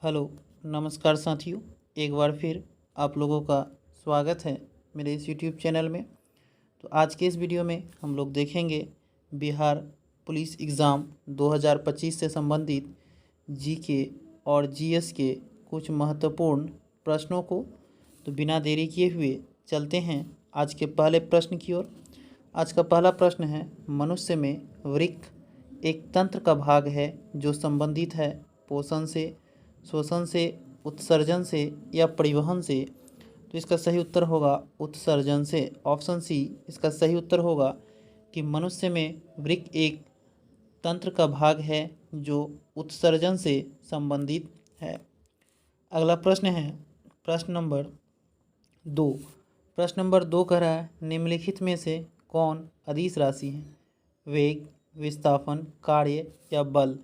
Hello, नमस्कार साथियों। एक बार फिर आप लोगों का स्वागत है मेरे इस यूट्यूब चैनल में। तो आज के इस वीडियो में हम लोग देखेंगे बिहार पुलिस एग्ज़ाम 2025 से संबंधित जीके और जीएस के कुछ महत्वपूर्ण प्रश्नों को। तो बिना देरी किए हुए चलते हैं आज के पहले प्रश्न की ओर। आज का पहला प्रश्न है, मनुष्य में वृक्क एक तंत्र का भाग है जो संबंधित है पोषण से, शोषण से, उत्सर्जन से या परिवहन से। तो इसका सही उत्तर होगा उत्सर्जन से। ऑप्शन सी इसका सही उत्तर होगा कि मनुष्य में वृक्क एक तंत्र का भाग है जो उत्सर्जन से संबंधित है। अगला प्रश्न है प्रश्न नंबर 2। प्रश्न नंबर 2 कह रहा है, निम्नलिखित में से कौन अदिश राशि है? वेग, विस्थापन, कार्य या बल।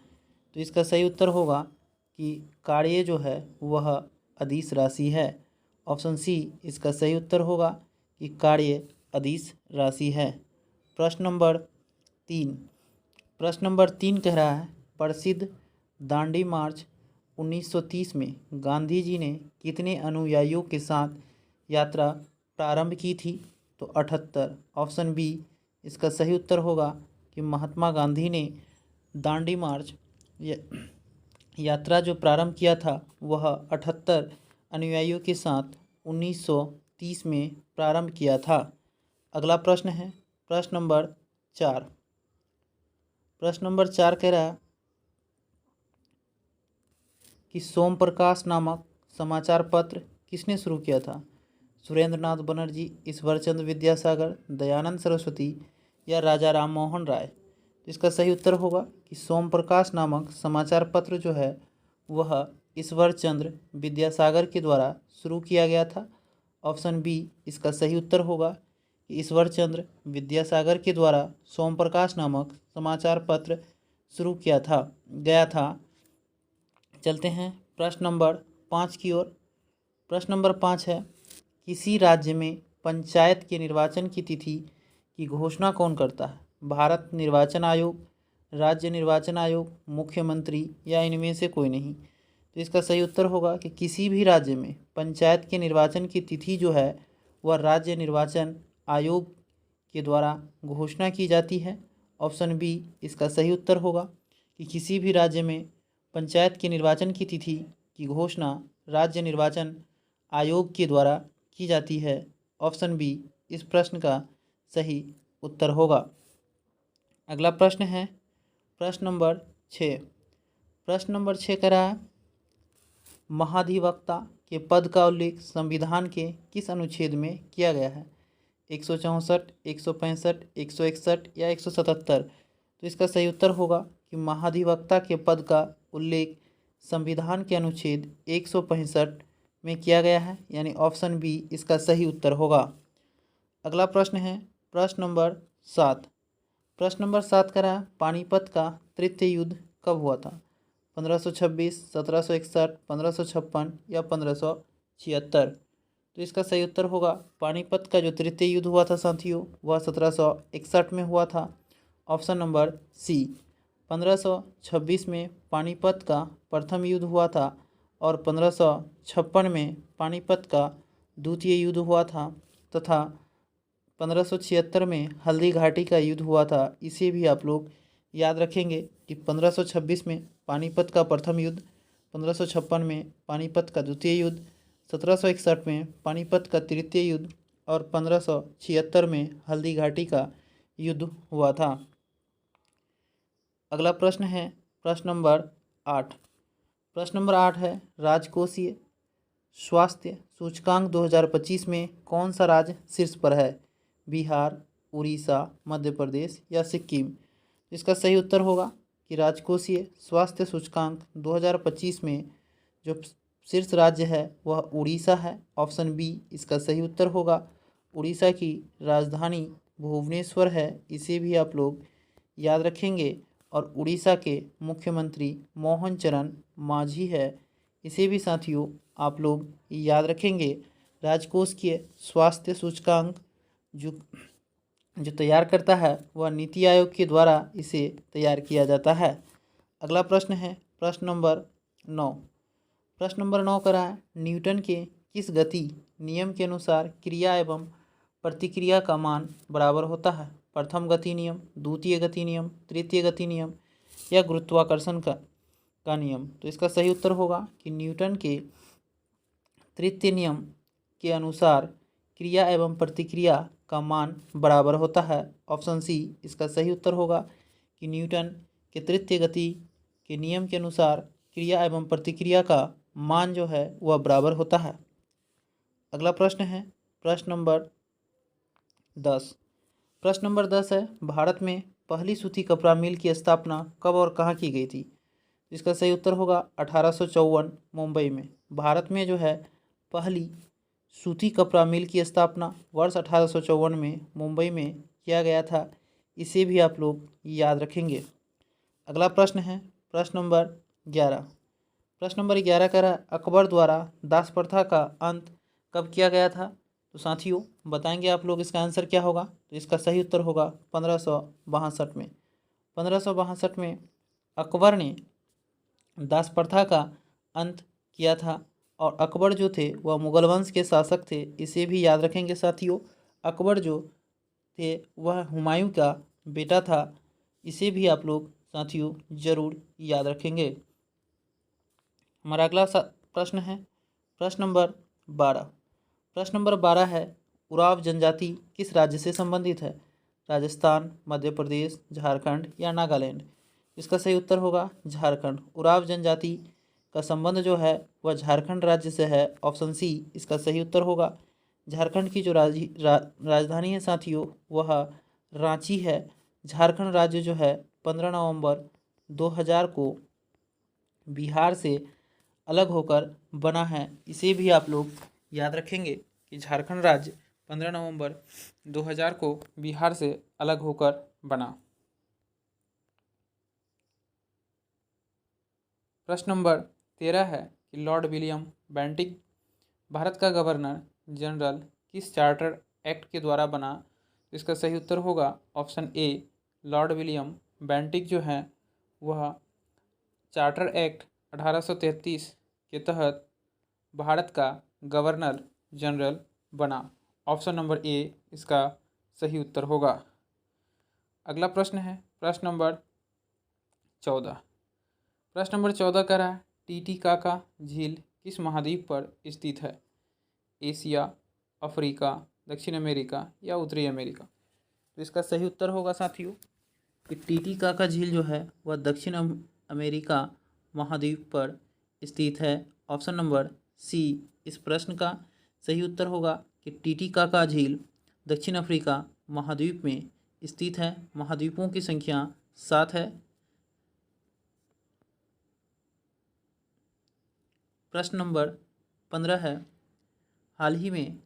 तो इसका सही उत्तर होगा कि कार्य जो है वह अदिश राशि है। ऑप्शन सी इसका सही उत्तर होगा कि कार्य अदिश राशि है। प्रश्न नंबर 3। प्रश्न नंबर 3 कह रहा है, प्रसिद्ध दांडी मार्च 1930 में गांधी जी ने कितने अनुयायियों के साथ यात्रा प्रारंभ की थी? तो 78। ऑप्शन बी इसका सही उत्तर होगा कि महात्मा गांधी ने दांडी मार्च यात्रा जो प्रारंभ किया था वह 78 अनुयायियों के साथ 1930 में प्रारंभ किया था। अगला प्रश्न है प्रश्न नंबर 4। प्रश्न नंबर 4 कह रहा है कि सोम प्रकाश नामक समाचार पत्र किसने शुरू किया था? सुरेंद्र नाथ बनर्जी, ईश्वरचंद्र विद्यासागर, दयानंद सरस्वती या राजा राम मोहन राय। इसका सही उत्तर होगा कि सोम प्रकाश नामक समाचार पत्र जो है वह ईश्वरचंद्र विद्यासागर के द्वारा शुरू किया गया था। ऑप्शन बी इसका सही उत्तर होगा कि ईश्वरचंद्र विद्यासागर के द्वारा सोम प्रकाश नामक समाचार पत्र शुरू किया गया था। चलते हैं प्रश्न नंबर 5 की ओर। प्रश्न नंबर 5 है, किसी राज्य में पंचायत के निर्वाचन की तिथि की घोषणा कौन करता है? भारत निर्वाचन आयोग, राज्य निर्वाचन आयोग, मुख्यमंत्री या इनमें से कोई नहीं। तो इसका सही उत्तर होगा कि किसी भी राज्य में पंचायत के निर्वाचन की तिथि जो है वह राज्य निर्वाचन आयोग के द्वारा घोषणा की जाती है। ऑप्शन बी इसका सही उत्तर होगा कि किसी भी राज्य में पंचायत के निर्वाचन की तिथि की घोषणा राज्य निर्वाचन आयोग के द्वारा की जाती है। ऑप्शन बी इस प्रश्न का सही उत्तर होगा। अगला प्रश्न है प्रश्न नंबर 6। प्रश्न नंबर 6 कह रहा है, महाधिवक्ता के पद का उल्लेख संविधान के किस अनुच्छेद में किया गया है? 164, 165, 161 या 177। तो इसका सही उत्तर होगा कि महाधिवक्ता के पद का उल्लेख संविधान के अनुच्छेद 165 में किया गया है, यानी ऑप्शन बी इसका सही उत्तर होगा। अगला प्रश्न है प्रश्न नंबर 7। प्रश्न नंबर 7 कह रहा है, पानीपत का तृतीय युद्ध कब हुआ था? 1526, 1761, 1556 या 1576। तो इसका सही उत्तर होगा पानीपत का जो तृतीय युद्ध हुआ था साथियों वह 1761 में हुआ था। Option number C. 1526 में पानीपत का प्रथम युद्ध हुआ था और 1556 में पानीपत का द्वितीय युद्ध हुआ था तथा 1576 में हल्दी घाटी का युद्ध हुआ था। इसे भी आप लोग याद रखेंगे कि 1526 में पानीपत का प्रथम युद्ध, 1556 में पानीपत का द्वितीय युद्ध, 1761 में पानीपत का तृतीय युद्ध और 1576 में हल्दी घाटी का युद्ध हुआ था। अगला प्रश्न है प्रश्न नंबर 8। प्रश्न नंबर 8 है, राजकोषीय स्वास्थ्य सूचकांक 2025 में कौन सा राज्य शीर्ष पर है? बिहार, उड़ीसा, मध्य प्रदेश या सिक्किम। इसका सही उत्तर होगा कि राजकोषीय स्वास्थ्य सूचकांक 2025 में जो शीर्ष राज्य है वह उड़ीसा है। ऑप्शन बी इसका सही उत्तर होगा। उड़ीसा की राजधानी भुवनेश्वर है, इसे भी आप लोग याद रखेंगे। और उड़ीसा के मुख्यमंत्री मोहन चरण मांझी है, इसे भी साथियों आप लोग याद रखेंगे। राजकोषीय स्वास्थ्य सूचकांक जो तैयार करता है वह नीति आयोग के द्वारा इसे तैयार किया जाता है। अगला प्रश्न है प्रश्न नंबर 9। प्रश्न नंबर 9 करा है, न्यूटन के किस गति नियम के अनुसार क्रिया एवं प्रतिक्रिया का मान बराबर होता है? प्रथम गति नियम, द्वितीय गति नियम, तृतीय गति नियम या गुरुत्वाकर्षण का नियम? तो इसका सही उत्तर होगा कि न्यूटन के तृतीय नियम के अनुसार क्रिया एवं प्रतिक्रिया का मान बराबर होता है। ऑप्शन सी इसका सही उत्तर होगा कि न्यूटन के तृतीय गति के नियम के अनुसार क्रिया एवं प्रतिक्रिया का मान जो है वह बराबर होता है। अगला प्रश्न है प्रश्न नंबर 10। प्रश्न नंबर 10 है, भारत में पहली सूती कपड़ा मिल की स्थापना कब और कहाँ की गई थी? इसका सही उत्तर होगा 1854 मुंबई में। भारत में जो है पहली सूती कपड़ा मिल की स्थापना वर्ष 1854 में मुंबई में किया गया था। इसे भी आप लोग याद रखेंगे। अगला प्रश्न है प्रश्न नंबर 11। प्रश्न नंबर 11 कह रहा है, अकबर द्वारा दास प्रथा का अंत कब किया गया था? तो साथियों बताएंगे आप लोग इसका आंसर क्या होगा। तो इसका सही उत्तर होगा 1562 में। 1562 में अकबर ने दास प्रथा का अंत किया था। और अकबर जो थे वह मुगल वंश के शासक थे, इसे भी याद रखेंगे साथियों। अकबर जो थे वह हुमायूं का बेटा था, इसे भी आप लोग साथियों जरूर याद रखेंगे। हमारा अगला प्रश्न है प्रश्न नंबर 12। प्रश्न नंबर 12 है, उराव जनजाति किस राज्य से संबंधित है? राजस्थान, मध्य प्रदेश, झारखंड या नागालैंड? इसका सही उत्तर होगा झारखंड। उराव जनजाति का संबंध जो है वह झारखंड राज्य से है। ऑप्शन सी इसका सही उत्तर होगा। झारखंड की जो राजधानी है साथियों वह रांची है। झारखंड राज्य जो है 15 नवंबर 2000 को बिहार से अलग होकर बना है। इसे भी आप लोग याद रखेंगे कि झारखंड राज्य 15 नवंबर 2000 को बिहार से अलग होकर बना। प्रश्न नंबर 13 है कि लॉर्ड विलियम बेंटिक भारत का गवर्नर जनरल किस चार्टर एक्ट के द्वारा बना? इसका सही उत्तर होगा option A. Lord William Bentinck जो है वह चार्टर एक्ट 1833 के तहत भारत का गवर्नर जनरल बना। ऑप्शन नंबर ए इसका सही उत्तर होगा। अगला प्रश्न है प्रश्न नंबर 14। प्रश्न नंबर 14 कह रहा है, टीटीकाका झील किस महाद्वीप पर स्थित है? एशिया, अफ्रीका, दक्षिण अमेरिका या उत्तरी अमेरिका? तो इसका सही उत्तर होगा साथियों कि टीटीकाका झील जो है वह दक्षिण अमेरिका महाद्वीप पर स्थित है। ऑप्शन नंबर सी इस प्रश्न का सही उत्तर होगा कि टीटीकाका झील दक्षिण अफ्रीका महाद्वीप में स्थित है। महाद्वीपों की संख्या 7 है। प्रश्न नंबर 15 है, हाल ही में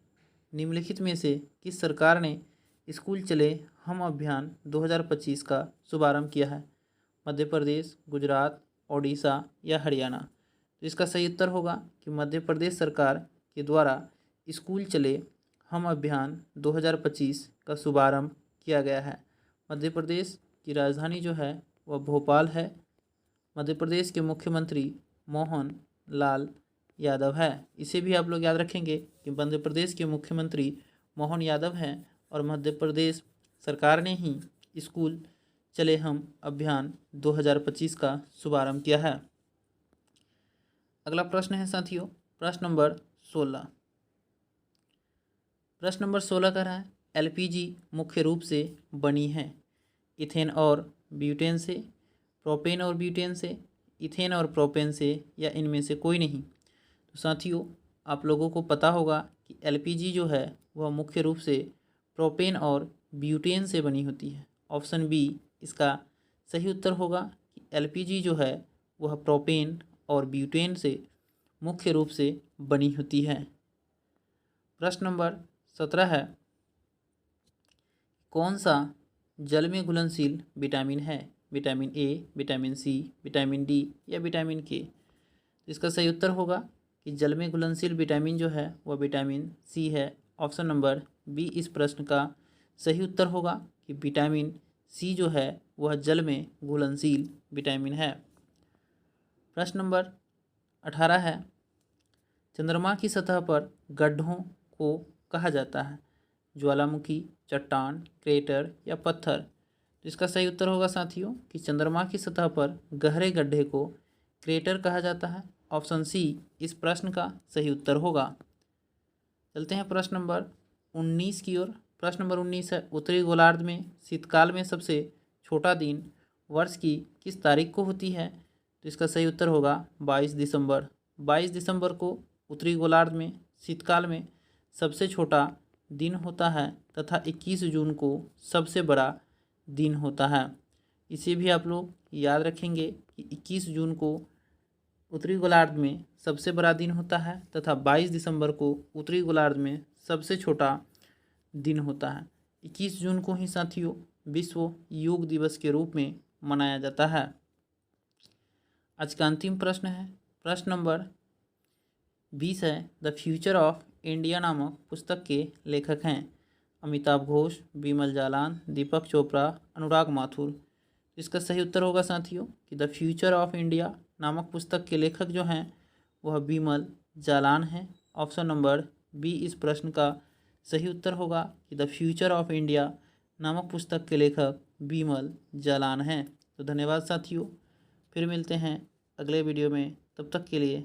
निम्नलिखित में से किस सरकार ने स्कूल चले हम अभियान 2025 का शुभारंभ किया है? मध्य प्रदेश, गुजरात, ओडिशा या हरियाणा? तो इसका सही उत्तर होगा कि मध्य प्रदेश सरकार के द्वारा स्कूल चले हम अभियान 2025 का शुभारंभ किया गया है। मध्य प्रदेश की राजधानी जो है वह भोपाल है। मध्य प्रदेश के मुख्यमंत्री मोहन लाल यादव है। इसे भी आप लोग याद रखेंगे कि मध्य प्रदेश के मुख्यमंत्री मोहन यादव हैं और मध्य प्रदेश सरकार ने ही स्कूल चले हम अभियान 2025 का शुभारंभ किया है। अगला प्रश्न है साथियों प्रश्न नंबर 16। प्रश्न नंबर 16 कह रहा है, एलपीजी मुख्य रूप से बनी है इथेन और ब्यूटेन से, प्रोपेन और ब्यूटेन से, इथेन और प्रोपेन से या इनमें से कोई नहीं? तो साथियों आप लोगों को पता होगा कि एलपीजी जो है वह मुख्य रूप से प्रोपेन और ब्यूटेन से बनी होती है। ऑप्शन बी इसका सही उत्तर होगा कि एलपीजी जो है वह प्रोपेन और ब्यूटेन से मुख्य रूप से बनी होती है। प्रश्न नंबर 17 है, कौन सा जल में घुलनशील विटामिन है? Vitamin A, vitamin C, vitamin D या विटामिन के? इसका सही उत्तर होगा कि जल में घुलनशील विटामिन जो है वह विटामिन सी है। ऑप्शन नंबर बी इस प्रश्न का सही उत्तर होगा कि विटामिन सी जो है वह जल में घुलनशील विटामिन है। प्रश्न नंबर 18 है, चंद्रमा की सतह पर गड्ढों को कहा जाता है? ज्वालामुखी, चट्टान, क्रेटर या पत्थर? तो इसका सही उत्तर होगा साथियों कि चंद्रमा की सतह पर गहरे गड्ढे को क्रेटर कहा जाता है। ऑप्शन सी इस प्रश्न का सही उत्तर होगा। चलते हैं प्रश्न नंबर 19 की ओर। प्रश्न नंबर 19 है, उत्तरी गोलार्ध में शीतकाल में सबसे छोटा दिन वर्ष की किस तारीख को होती है? तो इसका सही उत्तर होगा 22 दिसंबर। 22 दिसंबर को उत्तरी गोलार्ध में शीतकाल में सबसे छोटा दिन होता है तथा 21 जून को सबसे बड़ा दिन होता है। इसे भी आप लोग याद रखेंगे कि 21 जून को उत्तरी गोलार्ध में सबसे बड़ा दिन होता है तथा 22 दिसंबर को उत्तरी गोलार्ध में सबसे छोटा दिन होता है। 21 जून को ही साथियों विश्व योग दिवस के रूप में मनाया जाता है। आज का अंतिम प्रश्न है, प्रश्न नंबर 20 है, द फ्यूचर ऑफ इंडिया नामक पुस्तक के लेखक हैं? अमिताभ घोष, बिमल जालान, दीपक चोपड़ा, अनुराग माथुर? इसका सही उत्तर होगा साथियों कि द फ्यूचर ऑफ इंडिया नामक पुस्तक के लेखक जो हैं वह बिमल जालान हैं। ऑप्शन नंबर बी इस प्रश्न का सही उत्तर होगा कि द फ्यूचर ऑफ इंडिया नामक पुस्तक के लेखक बिमल जालान हैं। तो धन्यवाद साथियों, फिर मिलते हैं अगले वीडियो में, तब तक के लिए